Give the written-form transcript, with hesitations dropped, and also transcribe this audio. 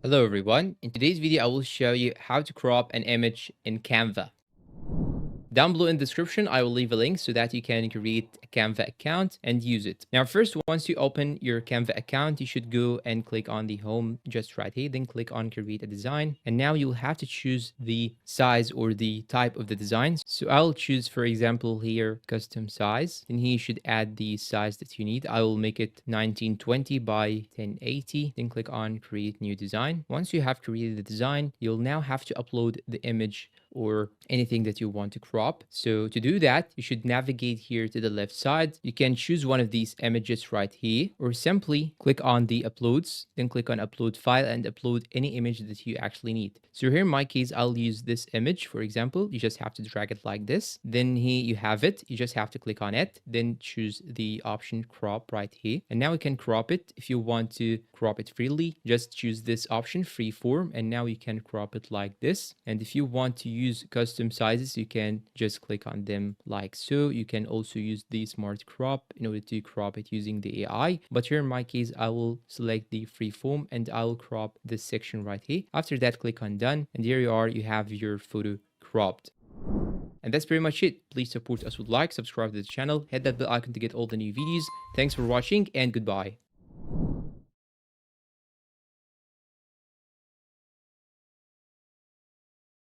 Hello everyone. In today's video, I will show you how to crop an image in Canva. Down below in the description, I will leave a link so that you can create a Canva account and use it. Now, first, once you open your Canva account, you should go and click on the home just right here, then click on create a design. And now you'll have to choose the size or the type of the design. So I'll choose, for example, here, custom size. And here you should add the size that you need. I will make it 1920 by 1080. Then click on create new design. Once you have created the design, you'll now have to upload the image or anything that you want to crop. So to do that, you should navigate here to the left side. You can choose one of these images right here, or simply click on the uploads, then click on upload file and upload any image that you actually need. So here in my case, I'll use this image, for example. You just have to drag it like this. Then here you have it. You just have to click on it, then choose the option crop right here. And now we can crop it. If you want to crop it freely, just choose this option, free form, and now you can crop it like this. And if you want to use custom sizes, you can just click on them like so. You can also use the smart crop in order to crop it using the AI. But here in my case, I will select the free form and I will crop this section right here. After that, click on done. And here you are, you have your photo cropped. And that's pretty much it. Please support us with like, subscribe to the channel, hit that bell icon to get all the new videos. Thanks for watching and goodbye.